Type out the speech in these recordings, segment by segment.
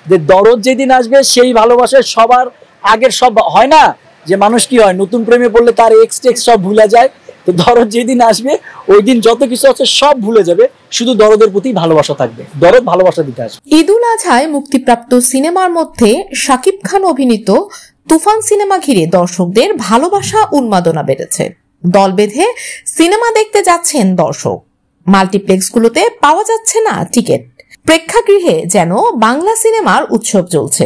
যে দরদ যেদিন আসবে সেই ভালোবাসায় সবার আগের সব হয় না, যে মানুষ কি হয় নতুন প্রেমে পড়লে তার এক্স টেক্স সব ভুলে যায়। তো দরদ যেদিন আসবে ওই দিন যত কিছু আছে সব ভুলে যাবে, শুধু দরদের প্রতি ভালোবাসা থাকবে, দরদ ভালোবাসা দিতে আসবে। ঈদুল আজহায় মুক্তিপ্রাপ্ত সিনেমার মধ্যে শাকিব খান অভিনীত তুফান সিনেমা ঘিরে দর্শকদের ভালোবাসা উন্মাদনা বেড়েছে। দল বেঁধে সিনেমা দেখতে যাচ্ছেন দর্শক, মাল্টিপ্লেক্সগুলোতে পাওয়া যাচ্ছে না টিকিট, প্রেক্ষাগৃহে যেন বাংলা সিনেমার উৎসব চলছে।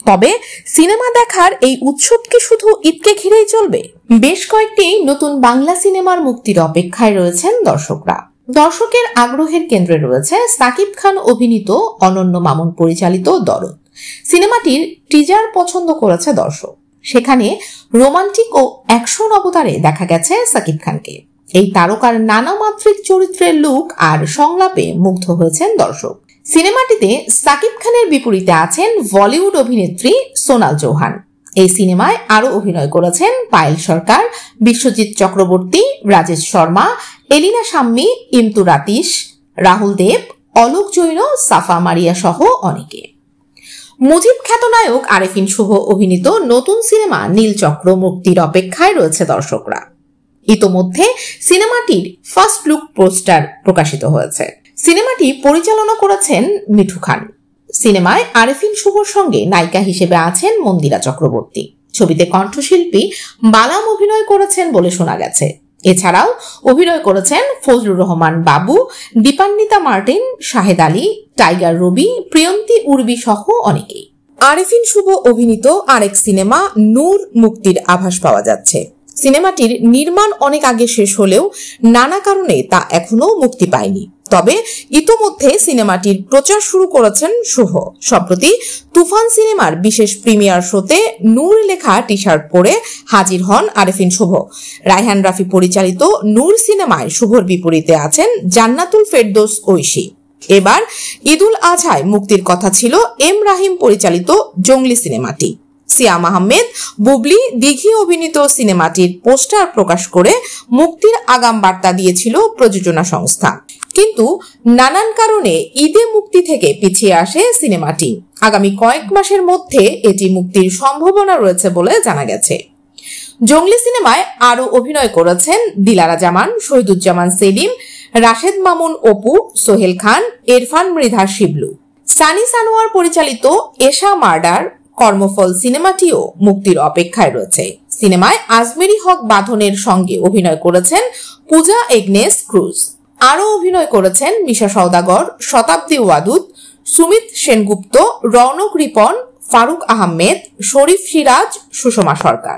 তবে সিনেমা দেখার এই উৎসব কি শুধু ঈদকে ঘিরেই চলবে? বেশ কয়েকটি নতুন বাংলা সিনেমার মুক্তির অপেক্ষায় রয়েছেন দর্শকরা। দর্শকের আগ্রহের কেন্দ্রে রয়েছে সাকিব খান অভিনীত অনন্য মামুন পরিচালিত দরদ। সিনেমাটির টিজার পছন্দ করেছে দর্শক, সেখানে রোমান্টিক ও অ্যাকশন অবতারে দেখা গেছে সাকিব খানকে। এই তারকার নানা মাত্রিক চরিত্রের লুক আর সংলাপে মুগ্ধ হয়েছেন দর্শক। সিনেমাটিতে সাকিব খানের বিপরীতে আছেন বলিউড অভিনেত্রী সোনাল চৌহান। এই সিনেমায় আরো অভিনয় করেছেন পায়েল সরকার, বিশ্বজিৎ চক্রবর্তী, রাজেশ শর্মা, এলিনা শাম্মী, ইমতু রাতিশ, রাহুল দেব, অলোক জৈন, সাফা মারিয়া সহ অনেকে। মুজিব খ্যাতনায়ক আরেফিন শুভ অভিনীত নতুন সিনেমা নীলচক্র মুক্তির অপেক্ষায় রয়েছে দর্শকরা। ইতোমধ্যে সিনেমাটির ফার্স্ট লুক পোস্টার প্রকাশিত হয়েছে। সিনেমাটি পরিচালনা করেছেন মিঠু খান। সিনেমায় আরেফিন শুভর সঙ্গে নায়িকা হিসেবে আছেন মন্দিরা চক্রবর্তী। ছবিতে কণ্ঠশিল্পী বালাম অভিনয় করেছেন বলে শোনা গেছে। এছাড়াও অভিনয় করেছেন ফজলুর রহমান বাবু, দীপান্বিতা মার্টিন, শাহেদ আলী, টাইগার রবি, প্রিয়ন্তী উর্বি সহ অনেকেই। আরেফিন শুভ অভিনীত আরেক সিনেমা নূর মুক্তির আভাস পাওয়া যাচ্ছে। সিনেমাটির নির্মাণ অনেক আগে শেষ হলেও নানা কারণে তা এখনো মুক্তি পায়নি। তবে ইতোমধ্যে সিনেমাটির প্রচার শুরু করেছেন শুভ। সম্প্রতি তুফান সিনেমার বিশেষ প্রিমিয়ার শোতে নূর লেখা টি শার্ট পরে হাজির হন আরেফিন শুভ। রায়হান রাফি পরিচালিত নূর সিনেমায় শুভর বিপরীতে আছেন জান্নাতুল ফেরদৌস ঐশী। এবার ঈদুল আজহায় মুক্তির কথা ছিল এম রাহিম পরিচালিত জঙ্গলি সিনেমাটি। সিয়াম আহমেদ, বুবলি, দিঘি অভিনীত সিনেমাটির পোস্টার প্রকাশ করে মুক্তির আগাম বার্তা দিয়েছিল প্রযোজনা সংস্থা। কিন্তু নানান কারণে ঈদে মুক্তি থেকে পিছিয়ে আসে সিনেমাটি। আগামী কয়েক মাসের মধ্যে এটি মুক্তির সম্ভাবনা রয়েছে বলে জানা গেছে। জঙ্গলি সিনেমায় আরো অভিনয় করেছেন দিলারা জামান, শহীদুজ্জামান সেলিম, রাশেদ মামুন অপু, সোহেল খান, ইরফান মৃধা শিবলু। সানি সানোয়ার পরিচালিত এশা মার্ডার কর্মফল সিনেমাটিও মুক্তির অপেক্ষায় রয়েছে। সিনেমায় আজমেরি হক বাঁধনের সঙ্গে অভিনয় করেছেন পূজা এগনেস ক্রুজ। আরো অভিনয় করেছেন মিশা সওদাগর, শতাব্দী ওয়াদুদ, সুমিত সেনগুপ্ত, রৌনক রিপন, ফারুক আহমেদ, শরীফ সিরাজ, সুষমা সরকার।